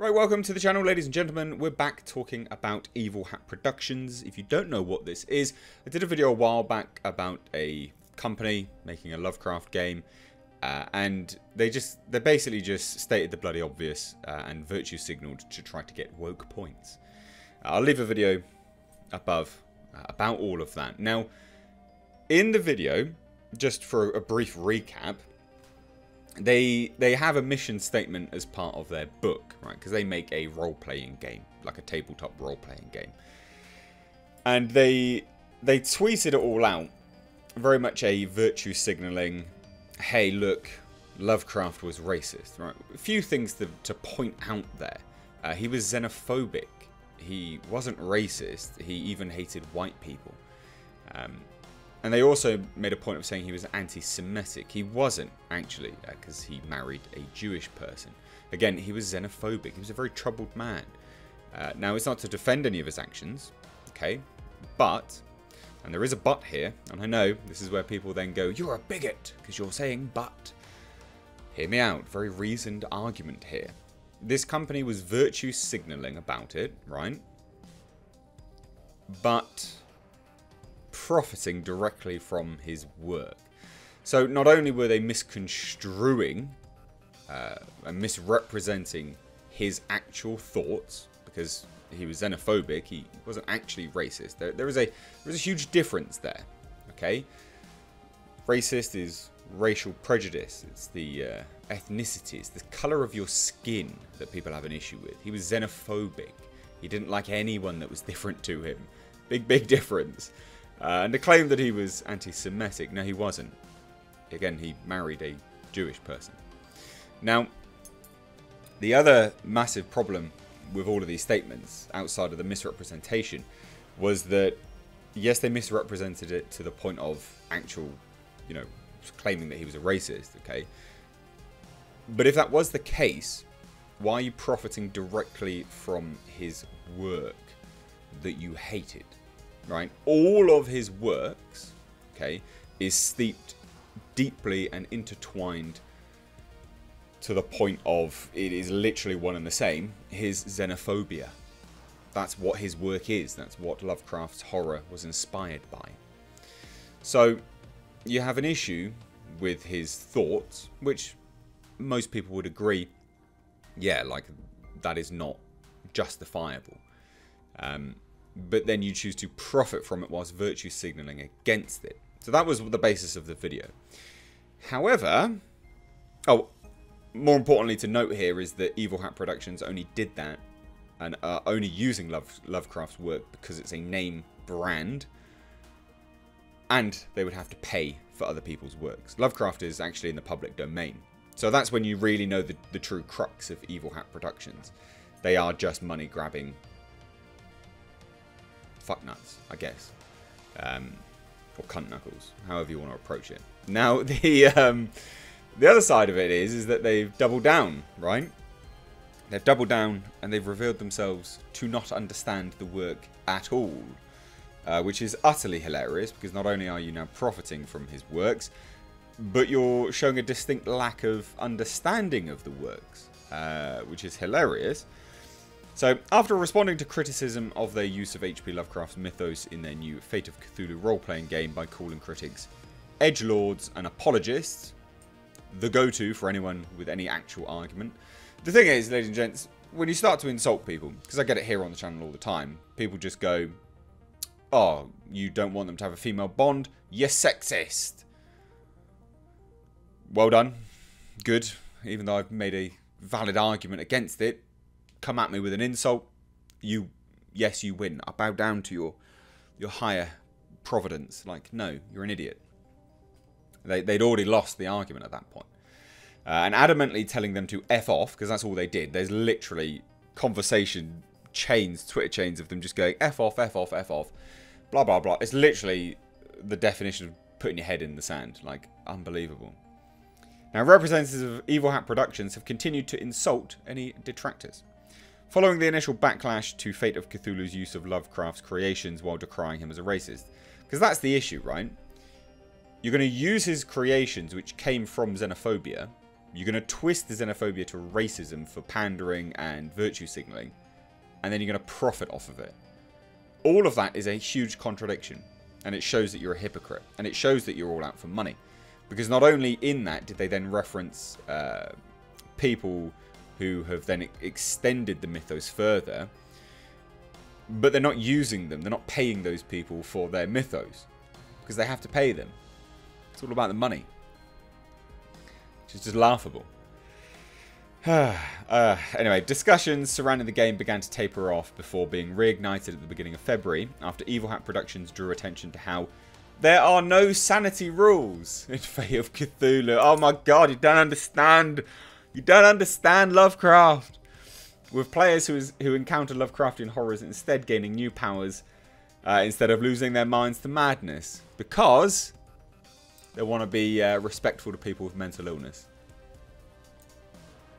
Right, welcome to the channel, ladies and gentlemen. We're back talking about Evil Hat Productions. If you don't know what this is, I did a video a while back about a company making a Lovecraft game, and they basically just stated the bloody obvious and virtue signaled to try to get woke points. I'll leave a video above about all of that. Now, in the video, just for a brief recap, they have a mission statement as part of their book, right? Because they make a role-playing game, like a tabletop role-playing game. And they tweeted it all out, very much a virtue signaling, hey, look, Lovecraft was racist, right? A few things to point out there. He was xenophobic. He wasn't racist. He even hated white people. And they also made a point of saying he was anti-Semitic. He wasn't, actually, because he married a Jewish person. Again, he was xenophobic. He was a very troubled man. Now, it's not to defend any of his actions, okay? But, and there is a but here, and I know this is where people then go, you're a bigot, because you're saying but. Hear me out. Very reasoned argument here. This company was virtue signaling about it, right? But profiting directly from his work. So not only were they misconstruing and misrepresenting his actual thoughts, because he was xenophobic, he wasn't actually racist. There was a huge difference there. Okay, racist is racial prejudice. It's the ethnicity, it's the color of your skin that people have an issue with. He was xenophobic. He didn't like anyone that was different to him. Big difference. And the claim that he was anti-Semitic, no, he wasn't. Again, he married a Jewish person. Now, the other massive problem with all of these statements, outside of the misrepresentation, was that, yes, they misrepresented it to the point of actual, claiming that he was a racist, okay? But if that was the case, why are you profiting directly from his work that you hated? Right, all of his works, okay, is steeped deeply and intertwined to the point of it is literally one and the same. His xenophobia. That's what his work is. That's what Lovecraft's horror was inspired by. So you have an issue with his thoughts, which most people would agree, yeah, like that is not justifiable. But then you choose to profit from it whilst virtue signaling against it. So that was the basis of the video. However, more importantly to note here is that Evil Hat Productions only did that and are only using Lovecraft's work because it's a name brand, and they would have to pay for other people's works. Lovecraft is actually in the public domain. So that's when you really know the true crux of Evil Hat Productions. They are just money grabbing fucknuts, I guess, or cunt knuckles, however you want to approach it. Now, the other side of it is that they've doubled down, right? They've doubled down and they've revealed themselves to not understand the work at all, which is utterly hilarious, because not only are you now profiting from his works, but you're showing a distinct lack of understanding of the works, which is hilarious. So, after responding to criticism of their use of H.P. Lovecraft's mythos in their new Fate of Cthulhu role-playing game by calling critics edgelords and apologists, the go-to for anyone with any actual argument. The thing is, ladies and gents, when you start to insult people, because I get it here on the channel all the time, people just go, oh, you don't want them to have a female bond? You're sexist. Well done. Good. Even though I've made a valid argument against it, come at me with an insult, yes, you win. I bow down to your higher providence. Like, no, you're an idiot. They'd already lost the argument at that point. And adamantly telling them to F off, because that's all they did. There's literally conversation chains, Twitter chains of them just going F off, F off, F off, blah, blah, blah. It's literally the definition of putting your head in the sand. Like, unbelievable. Now, representatives of Evil Hat Productions have continued to insult any detractors, following the initial backlash to Fate of Cthulhu's use of Lovecraft's creations while decrying him as a racist. Because that's the issue, right? You're going to use his creations, which came from xenophobia, You're going to twist the xenophobia to racism for pandering and virtue signaling, and then you're going to profit off of it. All of that is a huge contradiction, and it shows that you're a hypocrite, and it shows that you're all out for money. Because not only in that did they then reference people who have then extended the mythos further, but they're not using them. They're not paying those people for their mythos, because they have to pay them. It's all about the money, which is just laughable. Anyway, discussions surrounding the game began to taper off before being reignited at the beginning of February, after Evil Hat Productions drew attention to how there are no sanity rules in Fate of Cthulhu. Oh my god, you don't understand. You don't understand Lovecraft. With players who encounter Lovecraftian horrors instead gaining new powers instead of losing their minds to madness. Because they want to be respectful to people with mental illness.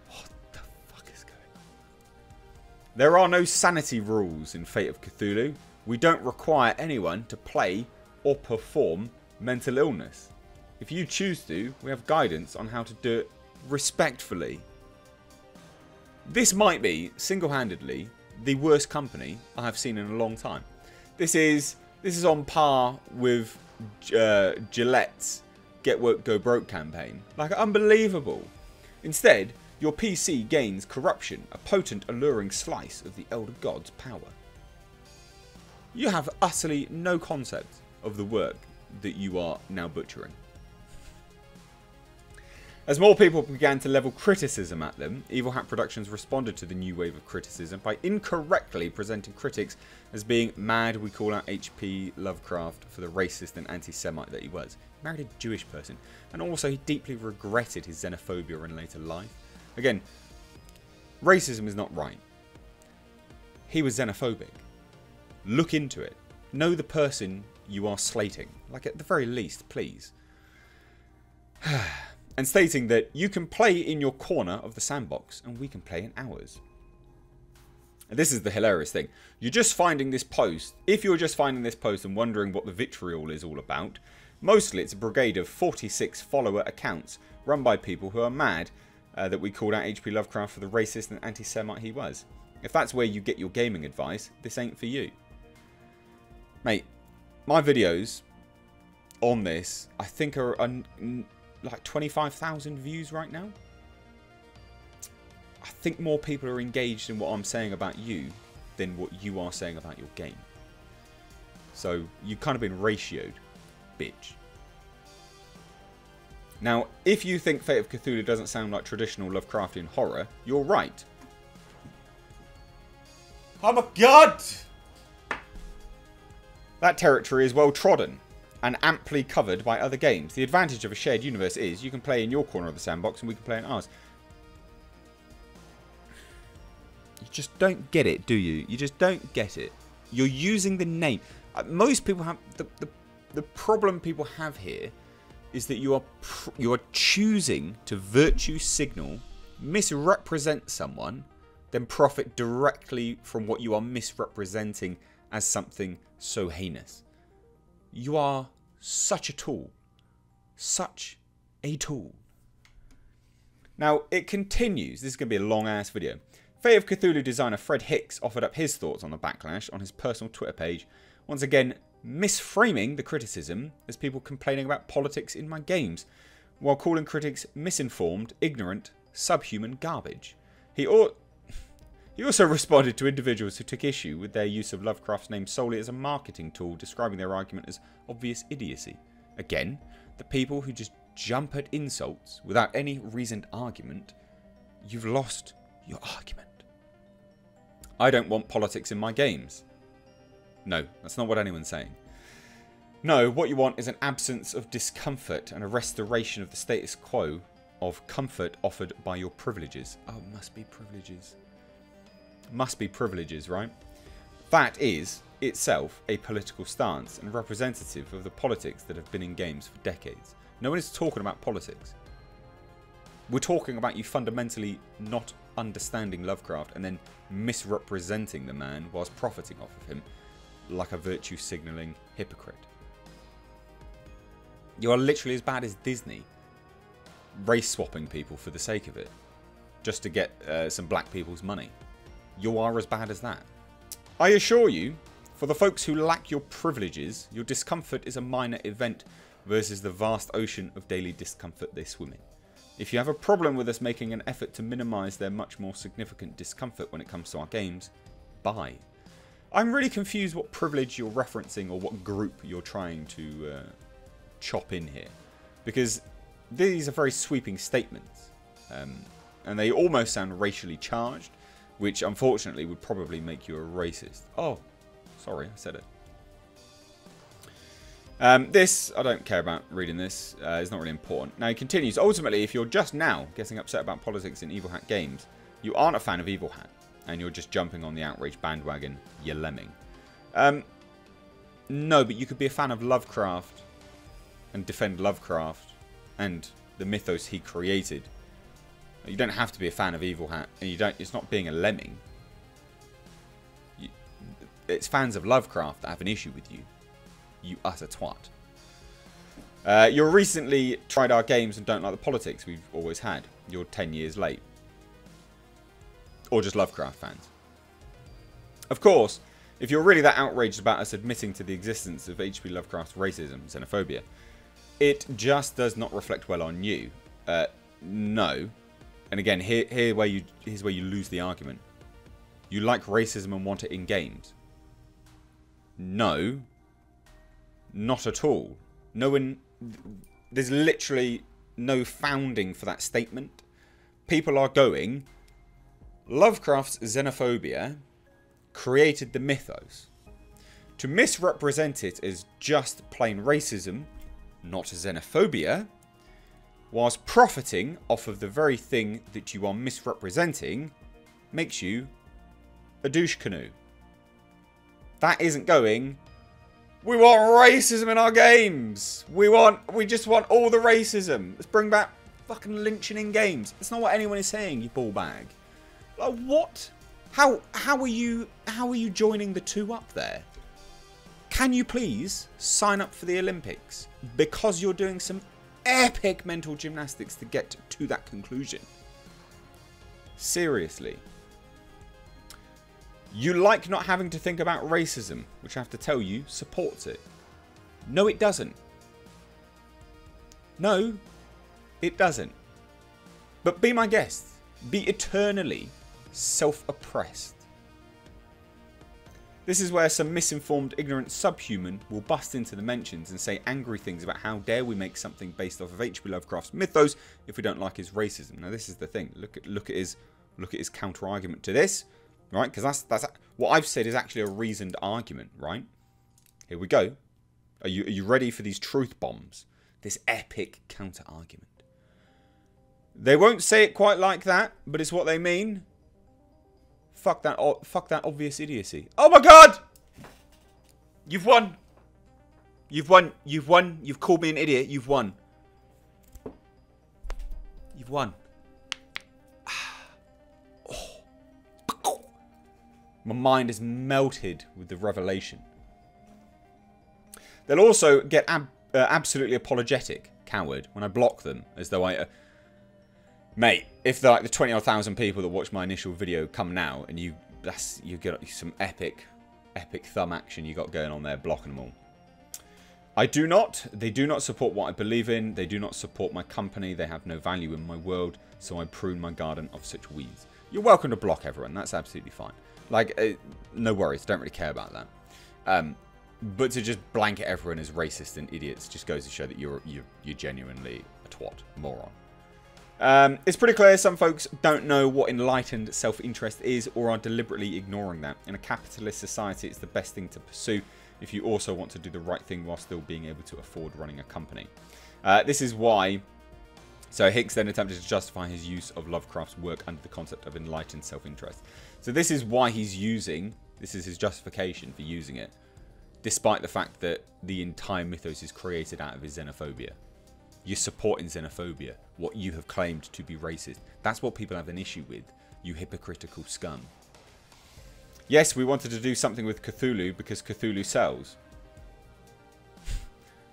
What the fuck is going on? There are no sanity rules in Fate of Cthulhu. We don't require anyone to play or perform mental illness. If you choose to, we have guidance on how to do it respectfully. This might be, single-handedly, the worst company I have seen in a long time. This is on par with Gillette's Get Work Go Broke campaign. Like, unbelievable. Instead, your PC gains corruption, a potent, alluring slice of the Elder God's power. You have utterly no concept of the work that you are now butchering. As more people began to level criticism at them, Evil Hat Productions responded to the new wave of criticism by incorrectly presenting critics as being mad. We call out H.P. Lovecraft for the racist and anti-Semite that he was. He married a Jewish person, and also he deeply regretted his xenophobia in later life. Again, racism is not right. He was xenophobic. Look into it. Know the person you are slating. Like, at the very least, please. And stating that you can play in your corner of the sandbox and we can play in ours. And this is the hilarious thing. You're just finding this post. If you're just finding this post and wondering what the vitriol is all about, mostly it's a brigade of 46 follower accounts run by people who are mad that we called out H.P. Lovecraft for the racist and anti-Semite he was. If that's where you get your gaming advice, this ain't for you. Mate, my videos on this, I think, are like 25,000 views right now. I think more people are engaged in what I'm saying about you than what you are saying about your game. So you've kind of been ratioed, bitch. Now, if you think Fate of Cthulhu doesn't sound like traditional Lovecraftian horror, you're right. Oh my god! That territory is well trodden and amply covered by other games. The advantage of a shared universe is you can play in your corner of the sandbox and we can play in ours. You just don't get it, do you? You just don't get it. You're using the name. Most people have... The problem people have here is that you are choosing to virtue signal, misrepresent someone, then profit directly from what you are misrepresenting as something so heinous. You are such a tool. Such a tool. Now, it continues. This is going to be a long-ass video. Fate of Cthulhu designer Fred Hicks offered up his thoughts on the backlash on his personal Twitter page, once again misframing the criticism as people complaining about politics in my games, while calling critics misinformed, ignorant, subhuman garbage. He also responded to individuals who took issue with their use of Lovecraft's name solely as a marketing tool, describing their argument as obvious idiocy. Again, the people who just jump at insults without any reasoned argument, you've lost your argument. I don't want politics in my games. No, that's not what anyone's saying. No, what you want is an absence of discomfort and a restoration of the status quo of comfort offered by your privileges. Oh, it must be privileges. Must be privileges, right? That is itself a political stance and representative of the politics that have been in games for decades. No one is talking about politics. We're talking about you fundamentally not understanding Lovecraft and then misrepresenting the man whilst profiting off of him like a virtue signalling hypocrite. You are literally as bad as Disney. race swapping people for the sake of it. Just to get some black people's money. You are as bad as that. I assure you, for the folks who lack your privileges, your discomfort is a minor event versus the vast ocean of daily discomfort they swim in. If you have a problem with us making an effort to minimise their much more significant discomfort when it comes to our games, bye. I'm really confused what privilege you're referencing or what group you're trying to chop in here. Because these are very sweeping statements. And they almost sound racially charged, which unfortunately would probably make you a racist. Oh, sorry, I said it. This, I don't care about reading this. It's not really important. Now, he continues. Ultimately, if you're just now getting upset about politics in Evil Hat games, you aren't a fan of Evil Hat, and you're just jumping on the outrage bandwagon, you lemming. No, but you could be a fan of Lovecraft and defend Lovecraft and the mythos he created. You don't have to be a fan of Evil Hat, and you don't. It's not being a lemming. It's fans of Lovecraft that have an issue with you. You utter twat. You recently tried our games and don't like the politics we've always had. You're 10 years late. Or just Lovecraft fans. Of course, if you're really that outraged about us admitting to the existence of H.P. Lovecraft's racism and xenophobia, it just does not reflect well on you. No. And again, here's where you lose the argument. You like racism and want it in games. No. Not at all. No one. There's literally no founding for that statement. People are going, Lovecraft's xenophobia created the mythos. To misrepresent it as just plain racism, not xenophobia, whilst profiting off of the very thing that you are misrepresenting, makes you a douche canoe. That isn't going, we want racism in our games. We just want all the racism. Let's bring back fucking lynching in games. That's not what anyone is saying, you ball bag. Like, what? How are you joining the two up there? Can you please sign up for the Olympics? Because you're doing some epic mental gymnastics to get to that conclusion. Seriously. You like not having to think about racism, which I have to tell you, supports it. No, it doesn't. No, it doesn't. But be my guest. Be eternally self-oppressed. This is where some misinformed, ignorant subhuman will bust into the mentions and say angry things about how dare we make something based off of H.P. Lovecraft's mythos if we don't like his racism. Now, this is the thing. Look at his counter argument to this. Right, because that's what I've said is actually a reasoned argument, right? Here we go. Are you ready for these truth bombs? This epic counter argument. They won't say it quite like that, but it's what they mean. Fuck that obvious idiocy. Oh my god! You've won. You've won. You've won. You've called me an idiot. You've won. You've won. My mind is melted with the revelation. They'll also get absolutely apologetic, coward, when I block them, as though I... Mate, if the 20,000 people that watch my initial video come now, and you get some epic thumb action you got going on there, blocking them all. They do not support what I believe in. They do not support my company. They have no value in my world, so I prune my garden of such weeds. You're welcome to block everyone. That's absolutely fine. Like, no worries. Don't really care about that. But to just blanket everyone as racist and idiots just goes to show that you're genuinely a twat, moron. It's pretty clear some folks don't know what enlightened self-interest is or are deliberately ignoring that. In a capitalist society, it's the best thing to pursue if you also want to do the right thing while still being able to afford running a company. This is why... So Hicks then attempted to justify his use of Lovecraft's work under the concept of enlightened self-interest. So this is why he's using... This is his justification for using it. Despite the fact that the entire mythos is created out of his xenophobia. You're supporting xenophobia. What you have claimed to be racist. That's what people have an issue with. You hypocritical scum. Yes, we wanted to do something with Cthulhu because Cthulhu sells.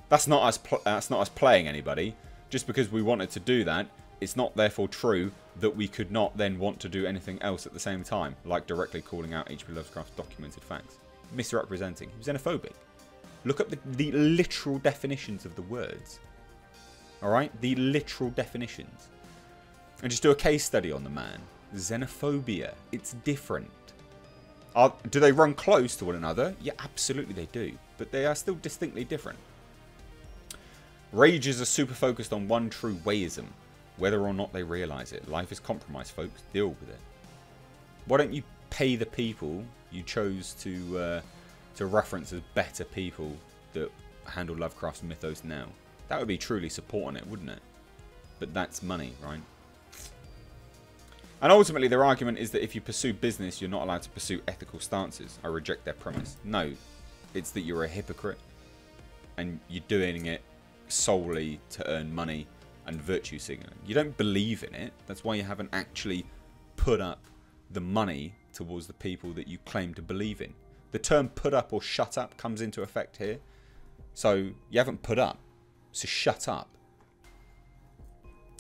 That's not us playing anybody. Just because we wanted to do that, it's not therefore true that we could not then want to do anything else at the same time, like directly calling out H.P. Lovecraft's documented facts. Misrepresenting. He was xenophobic. Look up the literal definitions of the words. Alright? The literal definitions. And just do a case study on the man. Xenophobia. It's different. Do they run close to one another? Yeah, absolutely they do. But they are still distinctly different. Rages are super focused on one true wayism, whether or not they realise it. Life is compromised, folks. Deal with it. Why don't you pay the people you chose to reference as better people that handle Lovecraft's mythos now? That would be truly supporting it, wouldn't it? But that's money, right? And ultimately, their argument is that if you pursue business, you're not allowed to pursue ethical stances. I reject their premise. No, it's that you're a hypocrite and you're doing it solely to earn money and virtue signaling. You don't believe in it. That's why you haven't actually put up the money towards the people that you claim to believe in. The term put up or shut up comes into effect here. So you haven't put up. So shut up.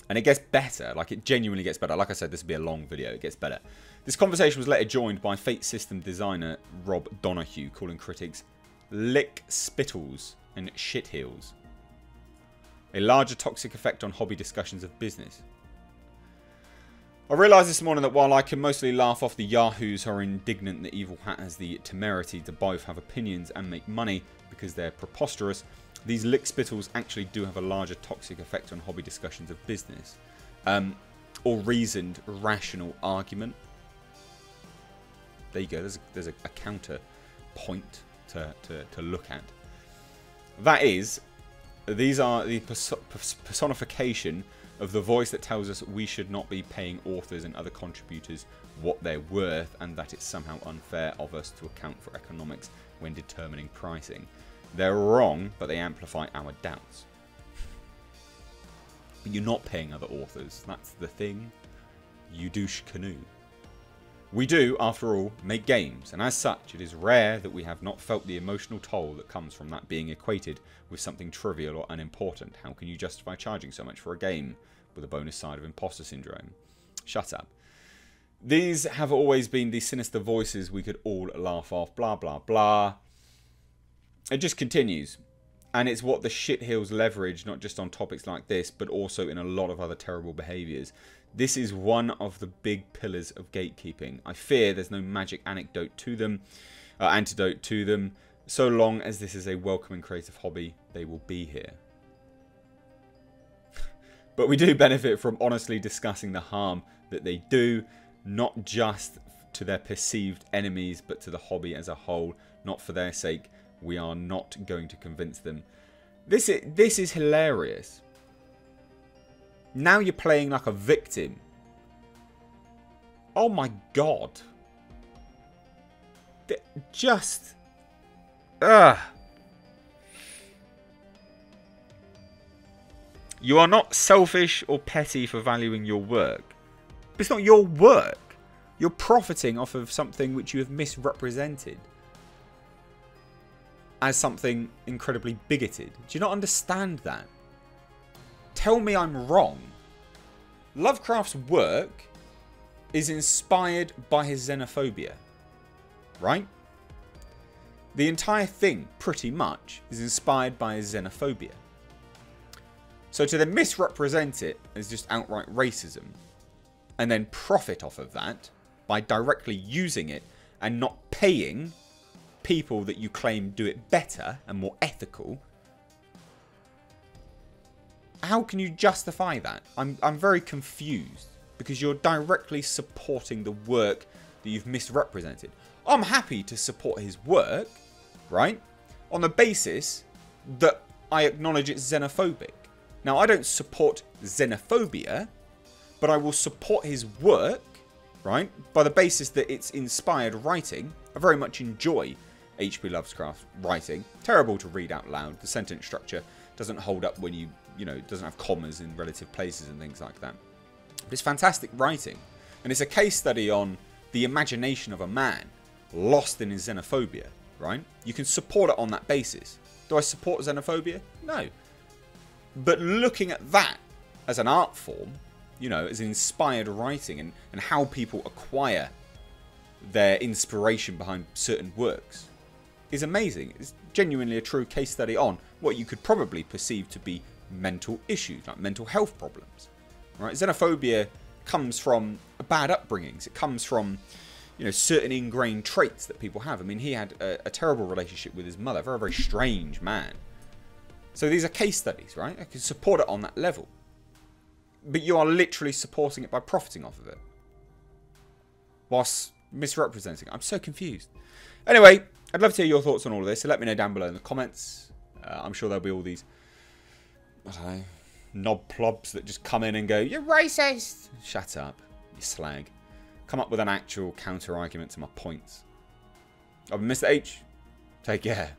And it gets better. Like, it genuinely gets better. Like I said, this will be a long video. It gets better. This conversation was later joined by Fate System designer Rob Donoghue, calling critics lick spittles and shitheels. A larger toxic effect on hobby discussions of business. I realised this morning that while I can mostly laugh off the yahoos who are indignant that Evil Hat has the temerity to both have opinions and make money because they're preposterous, these lick spittles actually do have a larger toxic effect on hobby discussions of business. Or reasoned, rational argument. There you go, there's a counter point to look at. That is, these are the personification of the voice that tells us we should not be paying authors and other contributors what they're worth, and that it's somehow unfair of us to account for economics when determining pricing. They're wrong, but they amplify our doubts. But you're not paying other authors. That's the thing. You douche canoe. We do, after all, make games, and as such, it is rare that we have not felt the emotional toll that comes from that being equated with something trivial or unimportant. How can you justify charging so much for a game with a bonus side of imposter syndrome? Shut up. These have always been the sinister voices we could all laugh off, blah blah blah. It just continues. And it's what the shitheels leverage, not just on topics like this, but also in a lot of other terrible behaviours. This is one of the big pillars of gatekeeping. I fear there's no magic antidote to them. So long as this is a welcoming creative hobby, they will be here. But we do benefit from honestly discussing the harm that they do, not just to their perceived enemies, but to the hobby as a whole. Not for their sake. We are not going to convince them. This is hilarious. Now you're playing like a victim. Oh my god. Just... ugh. You are not selfish or petty for valuing your work. But it's not your work. You're profiting off of something which you have misrepresented as something incredibly bigoted. Do you not understand that? Tell me I'm wrong. Lovecraft's work is inspired by his xenophobia. Right? The entire thing, pretty much, is inspired by his xenophobia. So to then misrepresent it as just outright racism, and then profit off of that by directly using it and not paying people that you claim do it better and more ethical, how can you justify that? I'm very confused, because you're directly supporting the work that you've misrepresented. I'm happy to support his work, right, on the basis that I acknowledge it's xenophobic. Now, I don't support xenophobia, but I will support his work, right, by the basis that it's inspired writing. I very much enjoy H.P. Lovecraft writing. Terrible to read out loud. The sentence structure doesn't hold up when you know, it doesn't have commas in relative places and things like that. But it's fantastic writing. And it's a case study on the imagination of a man lost in his xenophobia, right? You can support it on that basis. Do I support xenophobia? No. But looking at that as an art form, you know, as inspired writing and how people acquire their inspiration behind certain works is amazing. It's genuinely a true case study on what you could probably perceive to be mental issues, like mental health problems. Right? Xenophobia comes from bad upbringings. It comes from, you know, certain ingrained traits that people have. I mean, he had a terrible relationship with his mother, very, very strange man. So these are case studies, right? I can support it on that level. But you are literally supporting it by profiting off of it, whilst misrepresenting it. I'm so confused. Anyway, I'd love to hear your thoughts on all of this, so let me know down below in the comments. I'm sure there'll be all these, I don't know, knob plobs that just come in and go, "You're racist!" Shut up, you slag. Come up with an actual counter-argument to my points. I've been Mr. H. Take care.